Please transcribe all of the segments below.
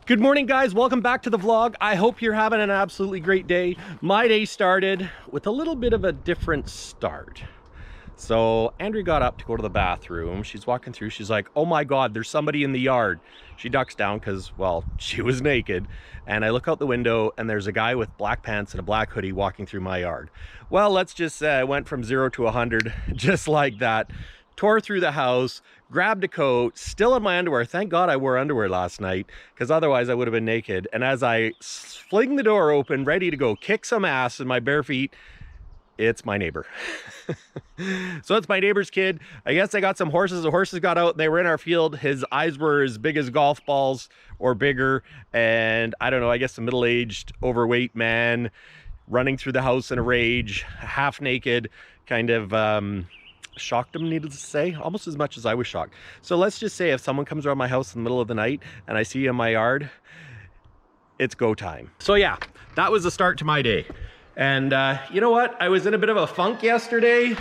Good morning, guys. Welcome back to the vlog. I hope you're having an absolutely great day. My day started with a little bit of a different start. So Andrea got up to go to the bathroom. She's walking through. She's like, oh my God, there's somebody in the yard. She ducks down because, well, she was naked. And I look out the window and there's a guy with black pants and a black hoodie walking through my yard. Well, let's just say I went from 0 to 100 just like that. Tore through the house, grabbed a coat, still in my underwear. Thank God I wore underwear last night, because otherwise I would have been naked. And as I fling the door open, ready to go kick some ass in my bare feet, it's my neighbor. So it's my neighbor's kid. I guess I got some horses. The horses got out and they were in our field. His eyes were as big as golf balls or bigger. And I don't know, I guess a middle-aged, overweight man running through the house in a rage, half naked, kind of... shocked him, needless to say, almost as much as I was shocked. So let's just say if someone comes around my house in the middle of the night and I see you in my yard, it's go time. So yeah, that was the start to my day. And you know what? I was in a bit of a funk yesterday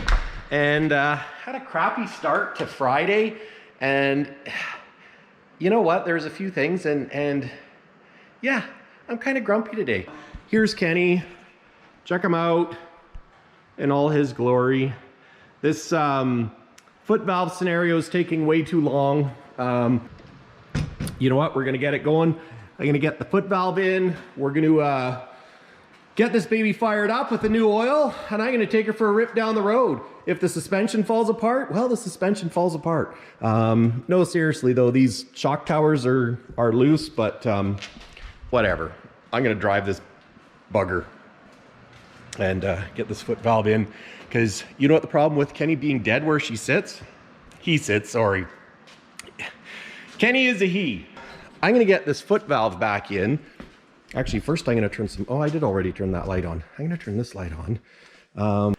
and had a crappy start to Friday. And you know what? There's a few things and yeah, I'm kind of grumpy today. Here's Kenny. Check him out in all his glory. This foot valve scenario is taking way too long. You know what? We're gonna get it going. I'm gonna get the foot valve in. We're gonna get this baby fired up with the new oil, and I'm gonna take her for a rip down the road. If the suspension falls apart, well, the suspension falls apart. No, seriously though, these shock towers are loose, but whatever. I'm gonna drive this bugger and get this foot valve in, because you know what the problem with Kenny being dead where she sits? He sits, sorry. Kenny is a he. I'm gonna get this foot valve back in. Actually, first I'm gonna turn some, oh, I did already turn that light on. I'm gonna turn this light on.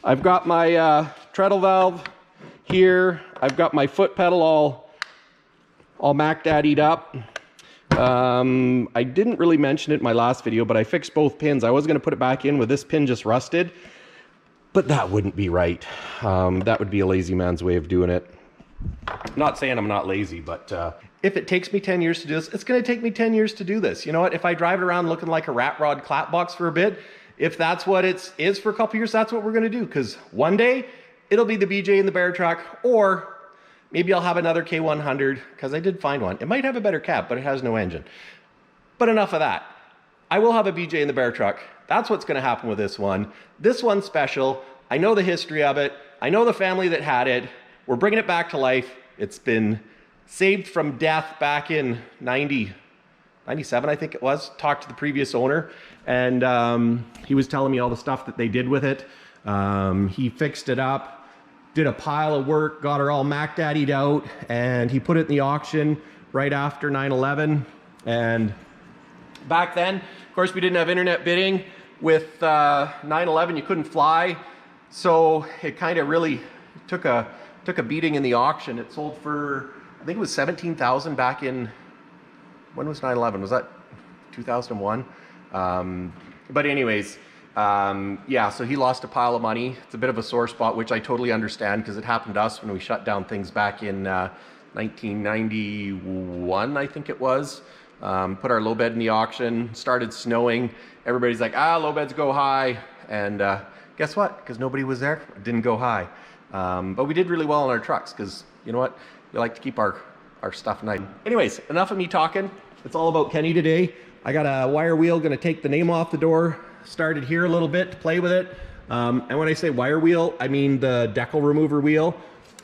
I've got my treadle valve here. I've got my foot pedal all Mac-daddied up. I didn't really mention it in my last video, but I fixed both pins. I was going to put it back in with this pin just rusted, but that wouldn't be right. That would be a lazy man's way of doing it. Not saying I'm not lazy, but if it takes me 10 years to do this, it's going to take me 10 years to do this. You know what? If I drive it around looking like a rat rod clap box for a bit, if that's what it is for a couple years, that's what we're going to do. Because one day it'll be the BJ in the bear truck, or maybe I'll have another K100, because I did find one. It might have a better cab, but it has no engine. But enough of that. I will have a BJ in the bear truck. That's what's gonna happen with this one. This one's special. I know the history of it. I know the family that had it. We're bringing it back to life. It's been saved from death back in 97, I think it was. Talked to the previous owner, and he was telling me all the stuff that they did with it. He fixed it up, did a pile of work, got her all Mac-daddied out, and he put it in the auction right after 9/11. And back then, of course, we didn't have internet bidding. With 9/11, you couldn't fly, so it kind of really took a beating in the auction. It sold for, I think it was $17,000 back in, when was 9/11? Was that 2001? But anyways, yeah, so he lost a pile of money. It's a bit of a sore spot, which I totally understand, because it happened to us when we shut down things back in 1991, I think it was. Put our low bed in the auction, started snowing. Everybody's like, low beds go high. And guess what? Because nobody was there, it didn't go high. But we did really well on our trucks, because you know what? We like to keep our stuff nice. Anyways, enough of me talking. It's all about Kenny today. I got a wire wheel, gonna take the name off the door. Started here a little bit to play with it. And when I say wire wheel, I mean the decal remover wheel.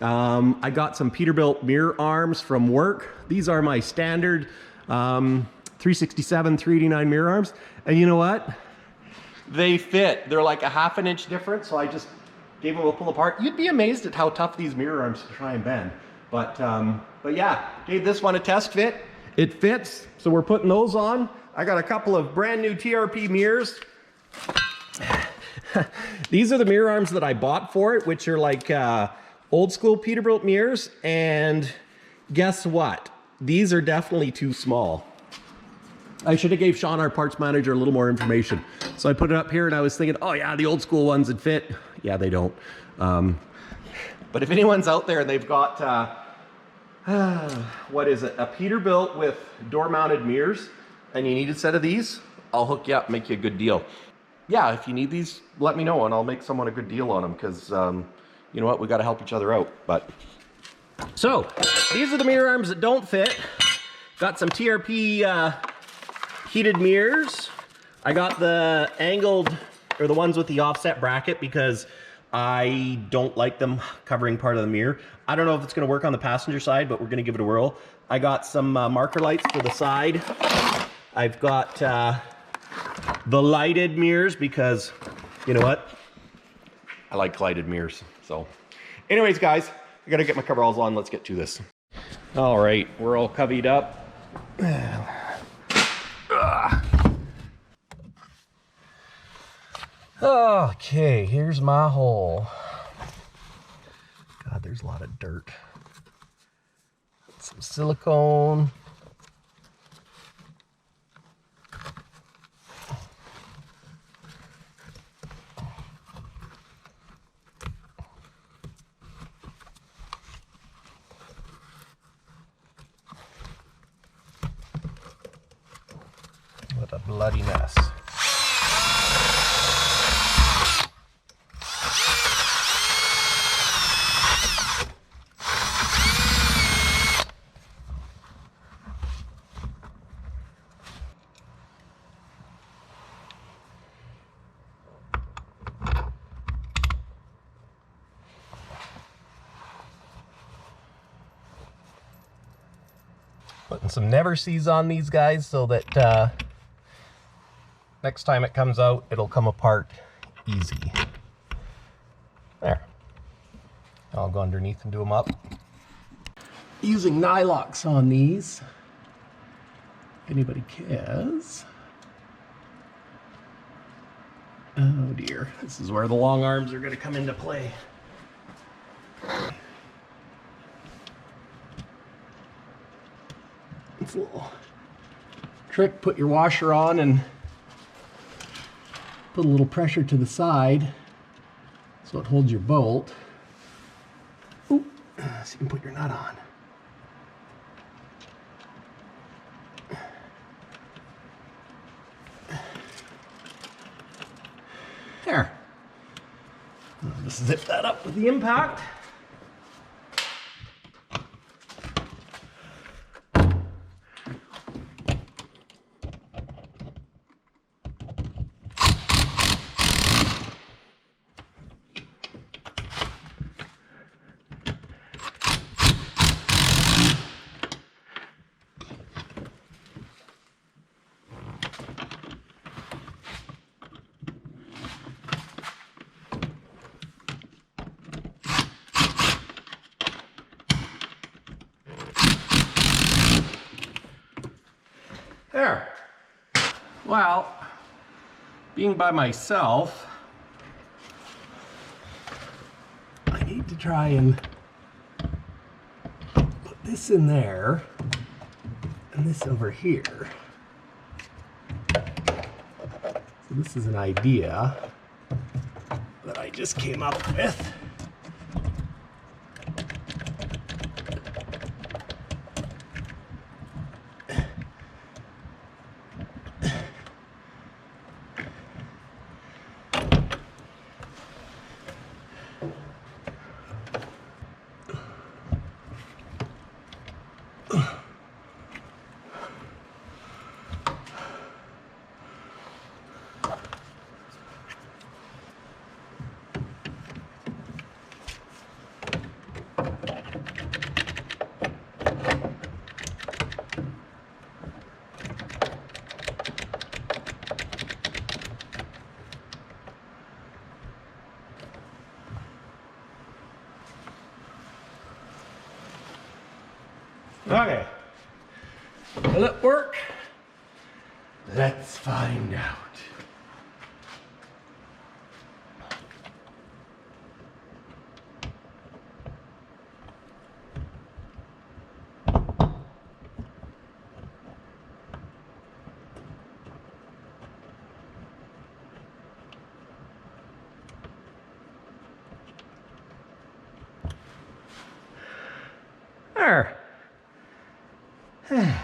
I got some Peterbilt mirror arms from work. These are my standard 367, 389 mirror arms. And you know what? They fit. They're like a ½ an inch different, so I just gave them a pull apart. You'd be amazed at how tough these mirror arms to try and bend. But yeah, gave this one a test fit. It fits, so we're putting those on. I got a couple of brand new TRP mirrors. These are the mirror arms that I bought for it, which are like old school Peterbilt mirrors. And guess what? These are definitely too small. I should have gave Sean, our parts manager, a little more information. So I put it up here and I was thinking, oh yeah, the old school ones would fit. Yeah, they don't. But if anyone's out there and they've got What is it? A Peterbilt with door-mounted mirrors, and you need a set of these? I'll hook you up, make you a good deal. Yeah, if you need these, let me know, and I'll make someone a good deal on them, because you know what, we got to help each other out. But so these are the mirror arms that don't fit. Got some TRP heated mirrors. I got the angled, or the ones with the offset bracket, because I don't like them covering part of the mirror. I don't know if it's going to work on the passenger side, but we're going to give it a whirl. I got some marker lights for the side. I've got the lighted mirrors, because you know what? I like lighted mirrors. So anyways, guys, I got to get my coveralls on. Let's get to this. All right, we're all covied up. Okay, here's my hole. God, there's a lot of dirt. Some silicone. What a bloody mess. Putting some never sees on these guys so that next time it comes out, it'll come apart easy. There. I'll go underneath and do them up. Using Nylox on these, if anybody cares. Oh dear, this is where the long arms are going to come into play. It's a little trick. Put your washer on and put a little pressure to the side so it holds your bolt. Ooh, so you can put your nut on. There. Just zip that up with the impact. There. Well, being by myself, I need to try and put this in there and this over here. So this is an idea that I just came up with. Okay, will it work? Let's find out. There. And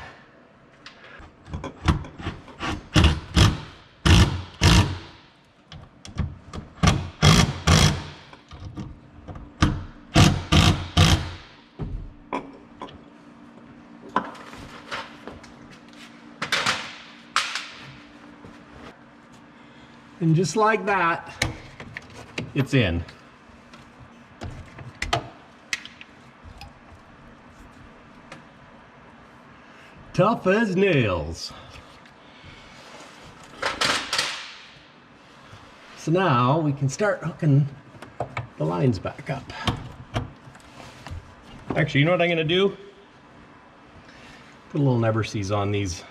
just like that, it's in. Tough as nails. So now we can start hooking the lines back up. Actually, you know what I'm gonna do? Put a little never sees on these.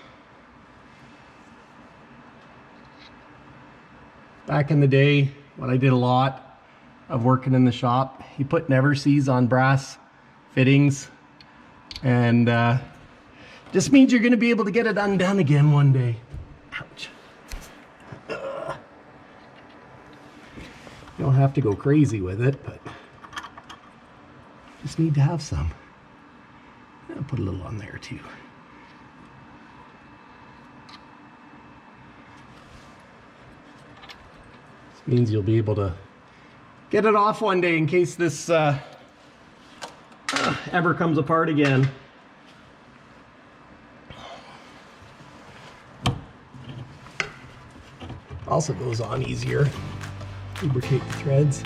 Back in the day, when I did a lot of working in the shop, you put never sees on brass fittings, and just means you're gonna be able to get it undone again one day. Ouch. You don't have to go crazy with it, but just need to have some. I'll put a little on there too. This means you'll be able to get it off one day in case this ever comes apart again. Also goes on easier. Lubricate the threads.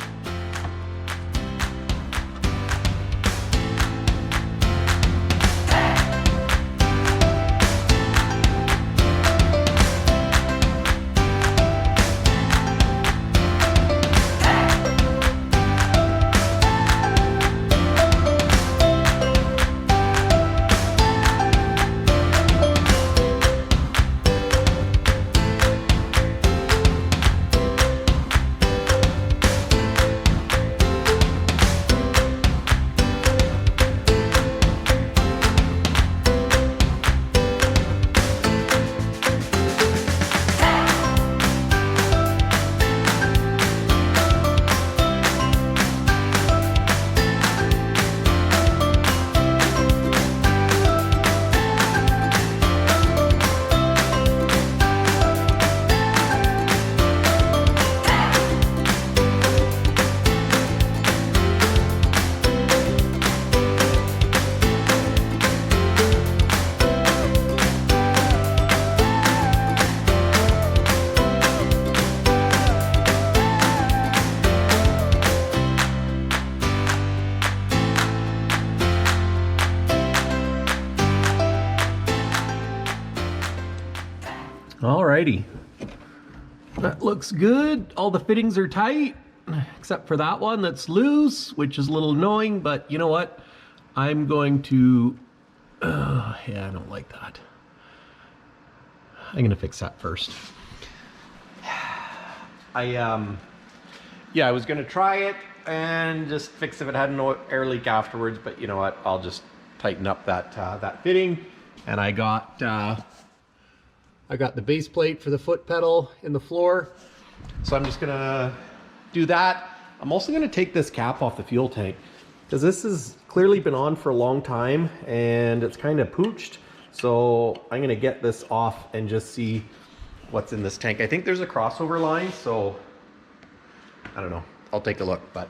Alrighty, that looks good. All the fittings are tight, except for that one that's loose, which is a little annoying, but you know what? I'm going to, yeah, I don't like that. I'm gonna fix that first. Yeah, I was gonna try it and just fix if it had no air leak afterwards, but you know what? I'll just tighten up that that fitting. And I got the base plate for the foot pedal in the floor. So I'm just gonna do that. I'm also gonna take this cap off the fuel tank because this has clearly been on for a long time and it's kind of pooched. So I'm gonna get this off and just see what's in this tank. I think there's a crossover line, so I don't know. I'll take a look, but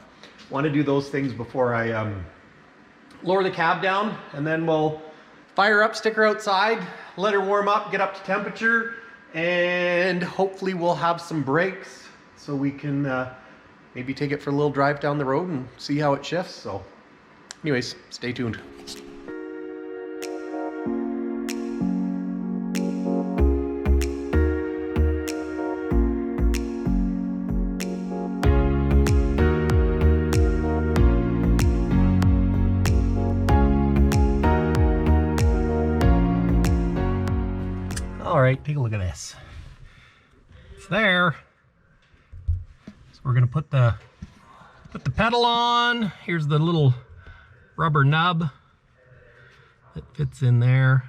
want to do those things before I lower the cab down, and then we'll fire up, stick her outside, let her warm up, get up to temperature, and hopefully we'll have some brakes so we can maybe take it for a little drive down the road and see how it shifts. So anyways, stay tuned. All right, take a look at this. It's there. So we're gonna put the pedal on. Here's the little rubber nub that fits in there.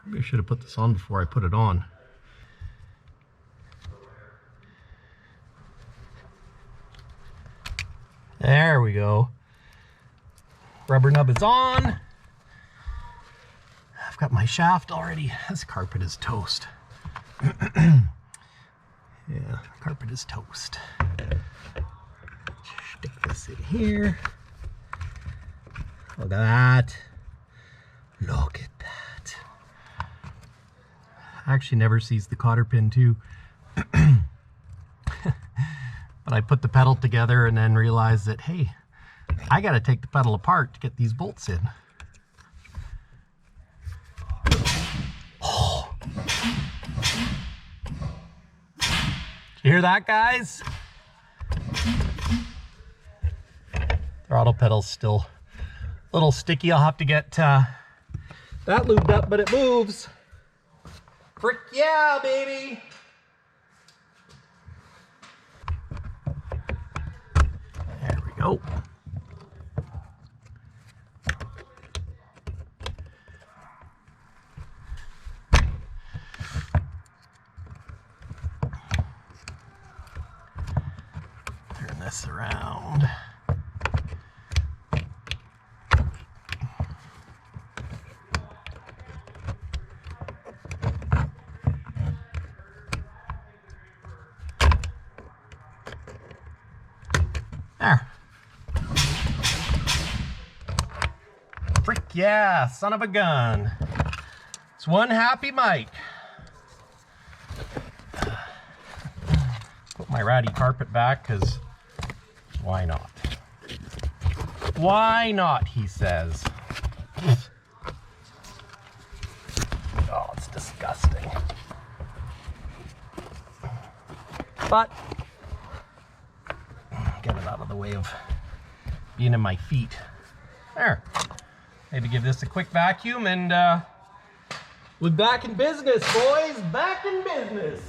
Maybe I should have put this on before I put it on. There we go. Rubber nub is on. I've got my shaft already. This carpet is toast. Yeah, carpet is toast. Stick this in here. Look at that. Look at that. Actually never sees the cotter pin too. But I put the pedal together and then realized that, hey, I gotta take the pedal apart to get these bolts in. Oh. You hear that, guys? Throttle pedal's still a little sticky. I'll have to get that lubed up, but it moves. Frick yeah, baby! There we go. Turn this around. There. Frick yeah, son of a gun. It's one happy Mike. Put my ratty carpet back, because why not? Why not, he says. Oh, it's disgusting. But get it out of the way of being in my feet. There. Maybe give this a quick vacuum and we're back in business, boys. Back in business.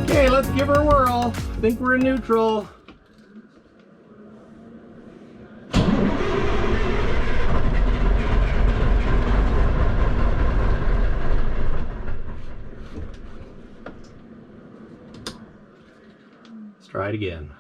Okay, let's give her a whirl. I think we're in neutral. Let's try it again.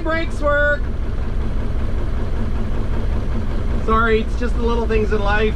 brakes work. Sorry, it's just the little things in life.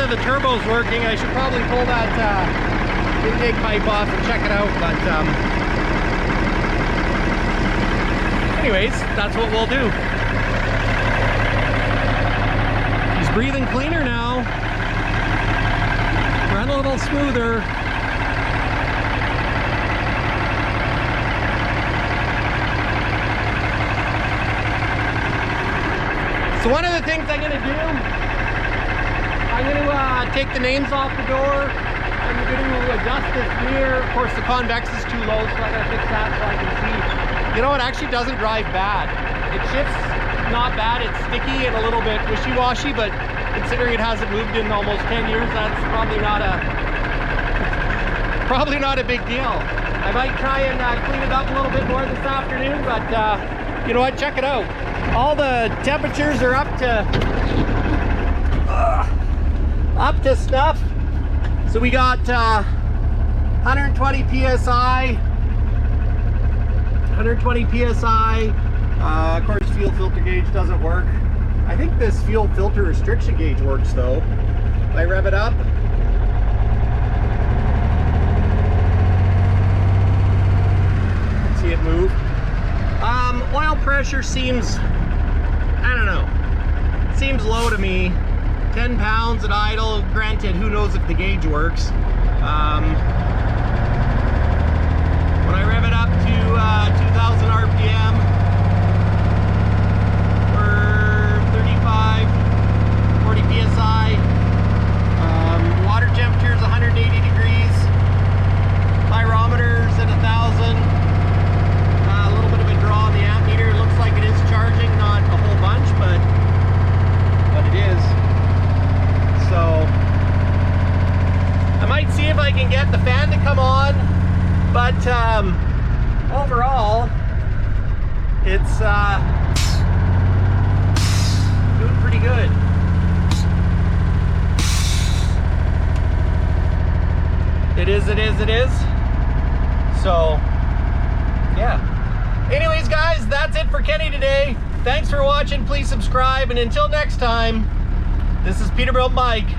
of the turbo's working. I should probably pull that intake pipe off and check it out, but anyways, that's what we'll do. He's breathing cleaner now. Run a little smoother. So one of the things I'm going to do, I'm going to take the names off the door. I'm going to adjust this mirror. Of course, the convex is too low, so I got to fix that so I can see. You know, it actually doesn't drive bad. It shifts not bad. It's sticky and a little bit wishy-washy, but considering it hasn't moved in almost 10 years, that's probably not a big deal. I might try and clean it up a little bit more this afternoon, but you know what? Check it out. All the temperatures are up to snuff. So we got 120 psi. 120 psi. Of course, fuel filter gauge doesn't work. I think this fuel filter restriction gauge works though. If I rev it up. See it move. Oil pressure seems, I don't know, seems low to me. 10 pounds at idle. Granted, who knows if the gauge works. When I rev it up to 2,000 RPM, we're 35, 40 psi. Water temperature is 180 degrees. Pyrometer's at 1,000. A little bit of a draw on the ammeter. Looks like it is charging, not a whole bunch, but it is. So I might see if I can get the fan to come on, but overall it's doing pretty good. It is. So yeah. Anyways, guys, that's it for Kenny today. Thanks for watching. Please subscribe, and until next time, this is Peterbilt Mike.